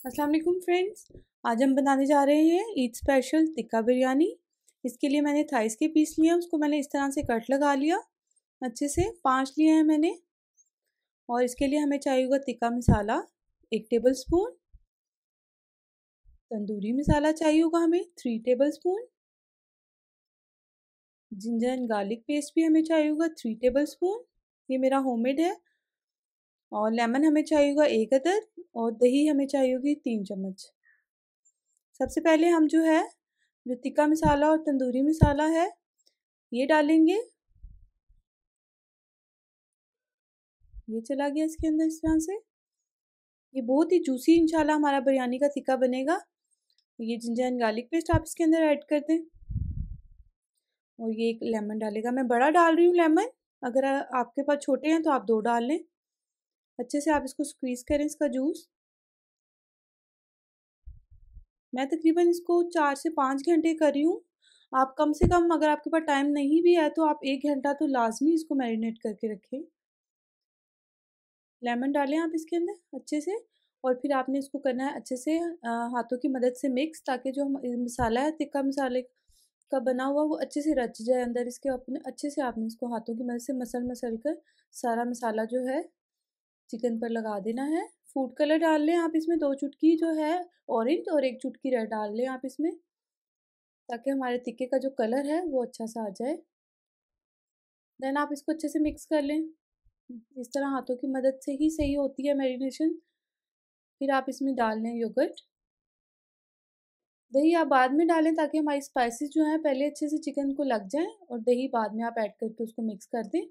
अस्सलाम वालेकुम फ्रेंड्स। आज हम बनाने जा रहे हैं ईद स्पेशल टिक्का बिरयानी। इसके लिए मैंने थाइस के पीस लिए हैं, उसको मैंने इस तरह से कट लगा लिया अच्छे से। 5 लिए हैं मैंने। और इसके लिए हमें चाहिए होगा टिक्का मसाला 1 टेबल स्पून, तंदूरी मसाला चाहिए होगा हमें 3 table spoon, ginger and garlic paste भी हमें चाहिए होगा 3 टेबल स्पून, ये मेरा होममेड है। और लेमन हमें चाहिए होगा 1 अदद, और दही हमें चाहिए होगी 3 चम्मच। सबसे पहले हम जो टिक्का मसाला और तंदूरी मसाला है ये डालेंगे। ये चला गया इसके अंदर इस तरह से। ये बहुत ही जूसी इंशाल्लाह हमारा बिरयानी का टिक्का बनेगा। ये जिंजर एंड गार्लिक पेस्ट आप इसके अंदर ऐड कर दें। और ये एक लेमन डालेगा, मैं बड़ा डाल रही हूँ लेमन। अगर आपके पास छोटे हैं तो आप 2 डाल लें। अच्छे से आप इसको स्क्वीज़ करें इसका जूस। मैं तकरीबन इसको 4 से 5 घंटे कर रही हूँ। आप कम से कम, अगर आपके पास टाइम नहीं भी है तो आप 1 घंटा तो लाजमी इसको मैरिनेट करके रखें। लेमन डालें आप इसके अंदर अच्छे से। और फिर आपने इसको करना है अच्छे से हाथों की मदद से मिक्स, ताकि जो मसाला है टिक्का मसाले का बना हुआ वो अच्छे से रच जाए अंदर इसके। अपने अच्छे से आपने इसको हाथों की मदद से मसल मसल कर सारा मसाला जो है चिकन पर लगा देना है। फूड कलर डाल लें आप इसमें 2 चुटकी जो है ऑरेंज, और 1 चुटकी रेड डाल लें आप इसमें, ताकि हमारे टिक्के का जो कलर है वो अच्छा सा आ जाए। देन आप इसको अच्छे से मिक्स कर लें। इस तरह हाथों की मदद से ही सही होती है मैरिनेशन। फिर आप इसमें डाल लें योगर्ट। दही आप बाद में डालें, ताकि हमारी स्पाइसेस जो हैं पहले अच्छे से चिकन को लग जाएं, और दही बाद में आप ऐड करके उसको मिक्स कर दें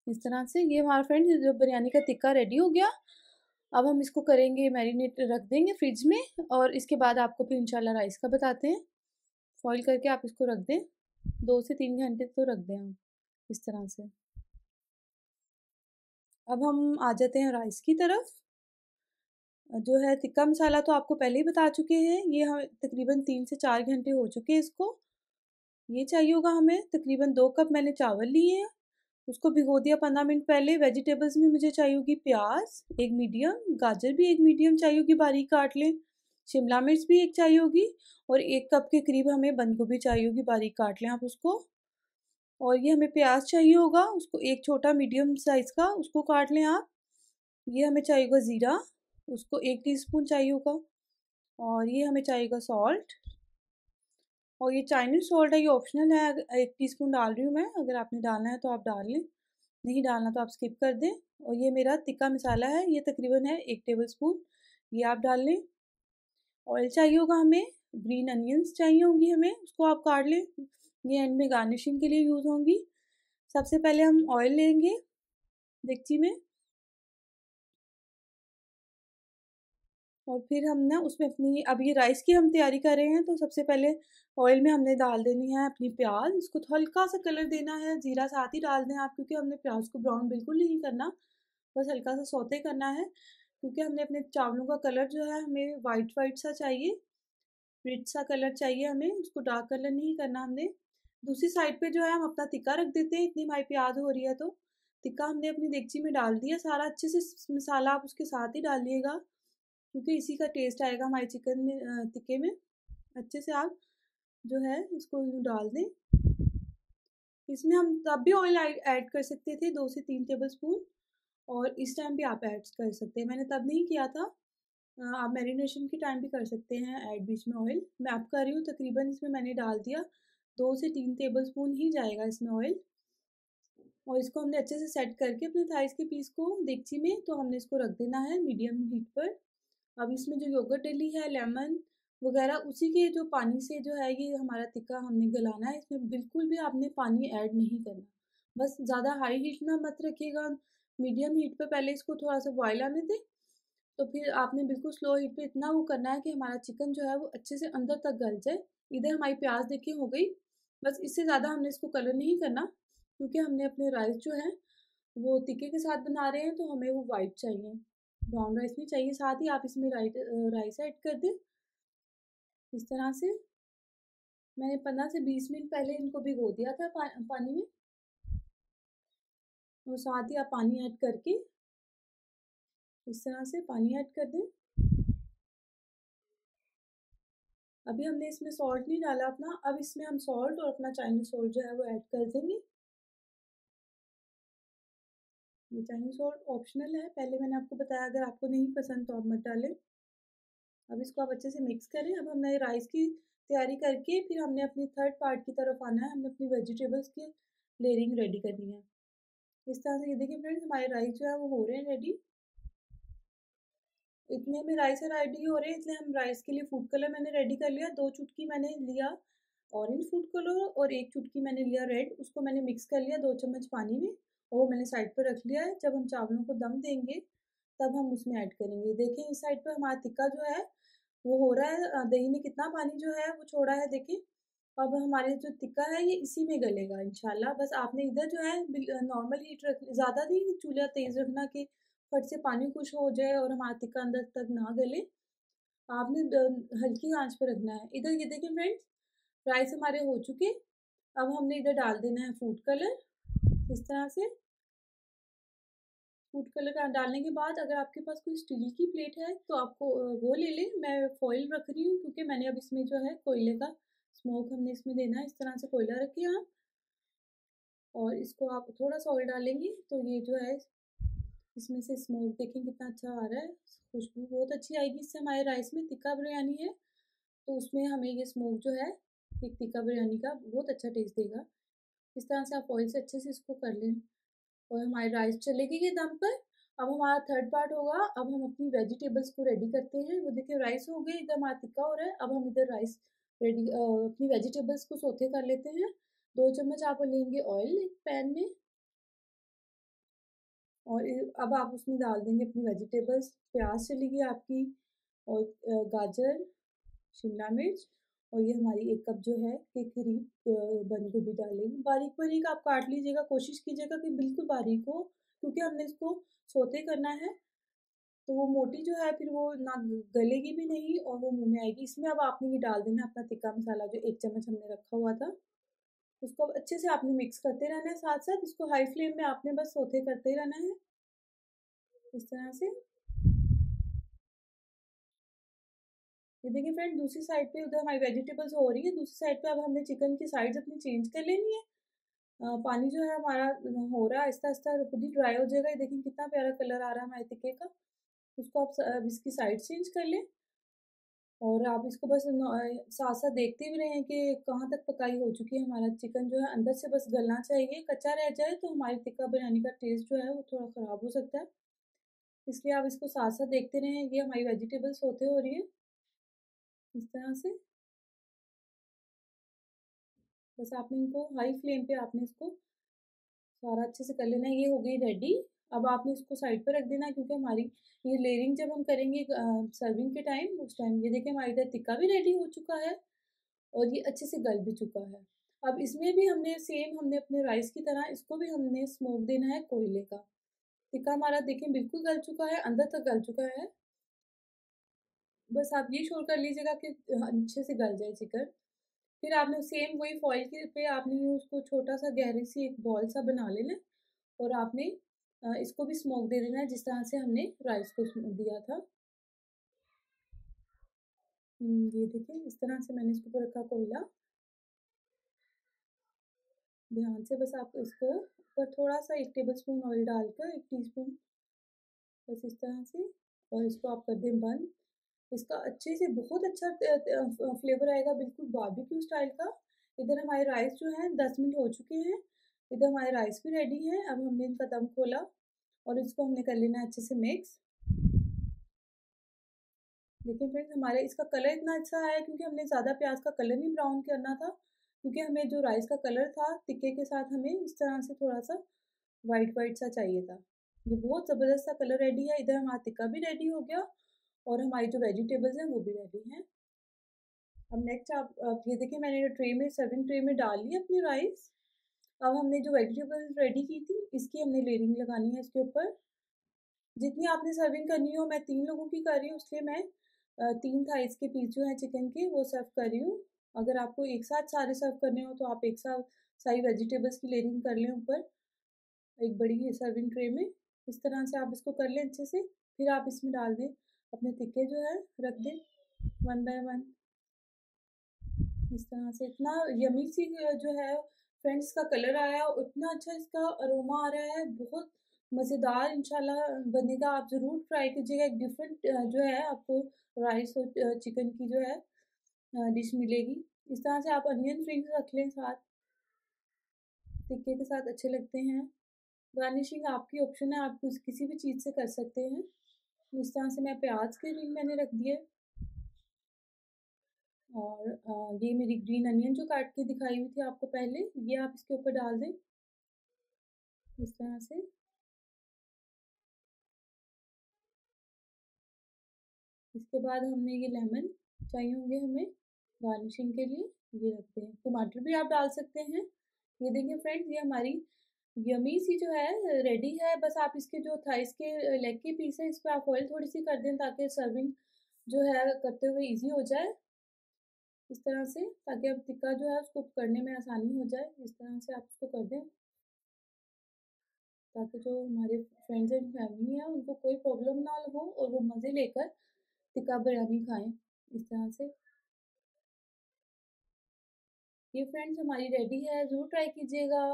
इस तरह से। ये हमारा फ्रेंड जो बिरयानी का टिक्का रेडी हो गया। अब हम इसको करेंगे मैरिनेट, रख देंगे फ्रिज में। और इसके बाद आपको फिर इंशाल्लाह राइस का बताते हैं। फॉइल करके आप इसको रख दें, 2 से 3 घंटे तो रख दें आप इस तरह से। अब हम आ जाते हैं राइस की तरफ। जो है टिक्का मसाला तो आपको पहले ही बता चुके हैं, ये हम तकरीबन 3 से 4 घंटे हो चुके हैं इसको। ये चाहिए होगा हमें तकरीबन 2 कप मैंने चावल लिए हैं, उसको भिगो दिया 15 मिनट पहले। वेजिटेबल्स में मुझे चाहिए होगी प्याज 1 मीडियम, गाजर भी 1 मीडियम चाहिए होगी, बारीक काट लें। शिमला मिर्च भी 1 चाहिए होगी, और 1 कप के करीब हमें बंद गोभी चाहिए होगी, बारीक काट लें आप उसको। और ये हमें प्याज चाहिए होगा, उसको 1 छोटा मीडियम साइज़ का उसको काट लें आप। ये हमें चाहिए होगा ज़ीरा, उसको 1 टीस्पून चाहिए होगा। और ये हमें चाहिएगा सॉल्ट, और ये चाइनीज़ सॉल्ट है, ये ऑप्शनल है। 1 टीस्पून डाल रही हूँ मैं, अगर आपने डालना है तो आप डाल लें, नहीं डालना तो आप स्किप कर दें। और ये मेरा टिक्का मसाला है, ये तकरीबन है 1 टेबल स्पून, ये आप डाल लें। ऑयल चाहिए होगा हमें, ग्रीन अनियंस चाहिए होंगी हमें, उसको आप काट लें, ये एंड में गार्निशिंग के लिए यूज़ होंगी। सबसे पहले हम ऑयल लेंगे डेगची में, और फिर हम ना उसमें अपनी, अब ये राइस की हम तैयारी कर रहे हैं, तो सबसे पहले ऑयल में हमने डाल देनी है अपनी प्याज। इसको तो हल्का सा कलर देना है, जीरा साथ ही डाल दें आप, क्योंकि हमने प्याज को ब्राउन बिल्कुल नहीं करना, बस हल्का सा सौते करना है। क्योंकि हमने अपने चावलों का कलर जो है हमें वाइट वाइट सा चाहिए, रिच सा कलर चाहिए हमें, उसको डार्क कलर नहीं करना हमने। दूसरी साइड पे जो है हम अपना टिक्का रख देते हैं, इतनी हमारी प्याज हो रही है तो। टिक्का हमने अपनी देगची में डाल दिया सारा, अच्छे से मसाला आप उसके साथ ही डालिएगा, क्योंकि इसी का टेस्ट आएगा हमारे चिकन में, टिक्के में। अच्छे से आप जो है इसको डाल दें। इसमें हम तब भी ऑयल ऐड कर सकते थे, 2 से 3 टेबल स्पून, और इस टाइम भी आप ऐड कर सकते हैं, मैंने तब नहीं किया था। आप मैरिनेशन के टाइम भी कर सकते हैं ऐड बीच में ऑयल। मैं आप कर रही हूँ, तकरीबन इसमें मैंने डाल दिया 2 से 3 टेबल स्पून ही जाएगा इसमें ऑयल। और इसको हमने अच्छे से सेट करके अपने थाइस के पीस को देगची में, तो हमने इसको रख देना है मीडियम हीट पर। अब इसमें जो योगर्ट डली है, लेमन वगैरह, उसी के जो पानी से जो है ये हमारा टिक्का हमने गलाना है। इसमें बिल्कुल भी आपने पानी ऐड नहीं करना। बस ज़्यादा हाई हीट में मत रखिएगा, मीडियम हीट पे पहले इसको थोड़ा सा बॉयल आने दें। तो फिर आपने बिल्कुल स्लो हीट पे इतना वो करना है कि हमारा चिकन जो है वो अच्छे से अंदर तक गल जाए। इधर हमारी प्याज देखिए हो गई, बस इससे ज़्यादा हमने इसको कलर नहीं करना, क्योंकि हमने अपने राइस जो है वो टिक्के के साथ बना रहे हैं, तो हमें वो वाइट चाहिए, ब्राउन राइस नहीं चाहिए। साथ ही आप इसमें राइस ऐड कर दें इस तरह से। मैंने 15 से 20 मिनट पहले इनको भिगो दिया था पानी में, और साथ ही आप पानी ऐड करके इस तरह से पानी ऐड कर दें। अभी हमने इसमें सॉल्ट नहीं डाला अपना, अब इसमें हम सॉल्ट और अपना चाइनीज सॉल्ट जो है वो ऐड कर देंगे। ये चाइनीज सॉल्ट ऑप्शनल है, पहले मैंने आपको बताया, अगर आपको नहीं पसंद तो आप मत डालें। अब इसको आप अच्छे से मिक्स करें। अब हमने राइस की तैयारी करके फिर हमने अपनी थर्ड पार्ट की तरफ आना है, हमने अपनी वेजिटेबल्स की लेयरिंग रेडी करनी है। इस तरह से ये देखिए फ्रेंड्स, हमारे राइस जो है वो हो रहे हैं रेडी। इतने में राइस रेडी हो रहे हैं, इसलिए हम राइस के लिए फूड कलर मैंने रेडी कर लिया। 2 चुटकी मैंने लिया ऑरेंज फूड कलर और 1 चुटकी मैंने लिया रेड। उसको मैंने मिक्स कर लिया 2 चम्मच पानी में, और वो मैंने साइड पर रख लिया है। जब हम चावलों को दम देंगे तब हम उसमें ऐड करेंगे। देखिए इस साइड पर हमारा टिक्का जो है वो हो रहा है। दही ने कितना पानी जो है वो छोड़ा है देखिए। अब हमारे जो टिक्का है ये इसी में गलेगा इंशाल्लाह। बस आपने इधर जो है नॉर्मल हीट रख, ज़्यादा नहीं चूल्हा तेज़ रखना कि फट से पानी कुछ हो जाए और हमारा टिक्का अंदर तक ना गले। आपने हल्की आंच पर रखना है। इधर ये देखिए फ्रेंड्स, राइस हमारे हो चुके। अब हमने इधर डाल देना है फूड कलर। इस तरह से फूड कलर डालने के बाद अगर आपके पास कोई स्टील की प्लेट है तो आपको वो ले लें। मैं फॉइल रख रही हूँ क्योंकि मैंने अब इसमें जो है कोयले का स्मोक हमने इसमें देना है। इस तरह से कोयला रखिए आप, और इसको आप थोड़ा सा ऑयल डालेंगे तो ये जो है इसमें से स्मोक देखें कितना अच्छा आ रहा है। खुशबू बहुत अच्छी आएगी इससे। हमारे राइस में टिक्का बिरयानी है तो उसमें हमें ये स्मोक जो है एक टिक्का बिरयानी का बहुत अच्छा टेस्ट देगा। इस तरह से आप ऑयल से अच्छे से इसको कर लें, और हमारी राइस चलेगी ये दम पर। अब हमारा थर्ड पार्ट होगा। अब हम अपनी वेजिटेबल्स को रेडी करते हैं। वो देखिए राइस हो गए, इधर हमारा टिक्का हो रहा है। अब हम इधर राइस रेडी अपनी वेजिटेबल्स को सोते कर लेते हैं। 2 चम्मच आप लेंगे ऑयल एक पैन में, और अब आप उसमें डाल देंगे अपनी वेजिटेबल्स। प्याज चलेगी आपकी, और गाजर, शिमला मिर्च, और ये हमारी 1 कप जो है के करीब बंद गोभी डालेंगे। बारीक बारीक आप काट लीजिएगा, कोशिश कीजिएगा कि बिल्कुल बारीक हो, क्योंकि हमने इसको सोते करना है। तो वो मोटी जो है फिर वो ना गलेगी भी नहीं और वो मुंह में आएगी। इसमें अब आपने ये डाल देना अपना टिक्का मसाला जो 1 चम्मच हमने रखा हुआ था। उसको अब अच्छे से आपने मिक्स करते रहना है, साथ साथ इसको हाई फ्लेम में आपने बस सोते करते रहना है इस तरह से। ये देखिए फ्रेंड, दूसरी साइड पे उधर हमारी वेजिटेबल्स हो रही है, दूसरी साइड पे अब हमने चिकन की साइड्स अपनी चेंज कर लेनी है। पानी जो है हमारा हो रहा है आहिस्ता आहिस्ता, खुद ही ड्राई हो जाएगा। ये देखिए कितना प्यारा कलर आ रहा है हमारे टिक्के का। इसको आप अब इसकी साइड चेंज कर लें, और आप इसको बस साथ साथ देखते भी रहें कि कहाँ तक पकाई हो चुकी है। हमारा चिकन जो है अंदर से बस गलना चाहिए, कच्चा रह जाए तो हमारी टिक्का बिरयानी का टेस्ट जो है वो थोड़ा ख़राब हो सकता है। इसलिए आप इसको साथ साथ देखते रहें। ये हमारी वेजिटेबल्स होते हो रही है इस तरह से। बस आपने इनको हाई फ्लेम पे आपने इसको सारा अच्छे से कर लेना है। ये हो गई रेडी। अब आपने इसको साइड पे रख देना है, क्योंकि हमारी ये लेयरिंग जब हम करेंगे सर्विंग के टाइम, उस टाइम ये देखिए हमारी इधर टिक्का भी रेडी हो चुका है और ये अच्छे से गल भी चुका है। अब इसमें भी हमने सेम, हमने अपने राइस की तरह इसको भी हमने स्मोक देना है कोयले का। टिक्का हमारा देखें बिल्कुल गल चुका है, अंदर तक गल चुका है। बस आप ये श्योर कर लीजिएगा कि अच्छे से गल जाए चिकन। फिर आपने सेम वही फॉइल के पे आपने ये उसको छोटा सा गहरी सी एक बॉल सा बना लेना, और आपने इसको भी स्मोक दे देना है जिस तरह से हमने राइस को दिया था। ये देखिए इस तरह से मैंने इसके ऊपर रखा कोयला। ध्यान से बस आप इसको ऊपर थोड़ा सा 1 टेबल स्पून ऑयल डालकर 1 टीस्पून, बस इस तरह से, और इसको आप कर दें बंद। इसका अच्छे से बहुत अच्छा फ्लेवर आएगा, बिल्कुल बारबेक्यू स्टाइल का। इधर हमारे राइस जो हैं 10 मिनट हो चुके हैं। इधर हमारे राइस भी रेडी है। अब हमने इनका दम खोला और इसको हमने कर लेना अच्छे से मिक्स। देखिए फ्रेंड्स, हमारे इसका कलर इतना अच्छा है क्योंकि हमने ज़्यादा प्याज का कलर नहीं ब्राउन करना था, क्योंकि हमें जो राइस का कलर था टिक्के के साथ हमें इस तरह से थोड़ा सा वाइट वाइट सा चाहिए था। ये बहुत ज़बरदस्त सा कलर रेडी है। इधर हमारा टिक्का भी रेडी हो गया और हमारी जो वेजिटेबल्स हैं वो भी रेडी हैं। अब नेक्स्ट आप ये देखिए, मैंने ट्रे में, सर्विंग ट्रे में डाल ली अपनी राइस। अब हमने जो वेजिटेबल्स रेडी की थी इसकी हमने लेयरिंग लगानी है इसके ऊपर। जितनी आपने सर्विंग करनी हो, मैं 3 लोगों की कर रही हूँ इसलिए मैं 3 थाइस के पीस जो हैं चिकन के वो सर्व कर रही हूँ। अगर आपको एक साथ सारे सर्व करने हो तो आप एक साथ सारी वेजिटेबल्स की लेयरिंग कर लें ऊपर एक बड़ी सर्विंग ट्रे में। इस तरह से आप इसको कर लें अच्छे से। फिर आप इसमें डाल दें अपने टिक्के जो है, रख दें वन बाय वन। इस तरह से इतना यमी सी जो है फ्रेंड्स का कलर आया, इतना अच्छा इसका अरोमा आ रहा है, बहुत मज़ेदार इंशाल्लाह बनेगा। आप ज़रूर ट्राई कीजिएगा, एक डिफरेंट जो है आपको राइस और चिकन की जो है डिश मिलेगी। इस तरह से आप अनियन रिंग्स रख लें साथ, टिक्के के साथ अच्छे लगते हैं। गार्निशिंग आपकी ऑप्शन है, आप किसी भी चीज़ से कर सकते हैं। इस तरह से मैं प्याज के रिंग मैंने रख दिए, और ये मेरी ग्रीन अनियन जो काट के दिखाई हुई थी आपको पहले, ये आप इसके ऊपर डाल दें इस तरह से। इसके बाद हमने ये लेमन चाहिए होंगे हमें गार्निशिंग के लिए, ये रखते हैं। टमाटर भी आप डाल सकते हैं। ये देखिए फ्रेंड्स, ये हमारी यमी सी जो है रेडी है। बस आप इसके जो थाइस के लेग के पीस है, इस पर आप ऑयल थोड़ी सी कर दें ताकि सर्विंग जो है करते हुए इजी हो जाए इस तरह से, ताकि अब टिक्का जो है उसको करने में आसानी हो जाए। इस तरह से आप उसको कर दें ताकि जो हमारे फ्रेंड्स एंड फैमिली है उनको कोई प्रॉब्लम ना हो और वो मज़े लेकर टिक्का बिरयानी खाएं इस तरह से। ये फ्रेंड्स हमारी रेडी है, ज़रूर ट्राई कीजिएगा।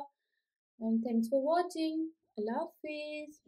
And thanks for watching. अल्लाह हाफिज़।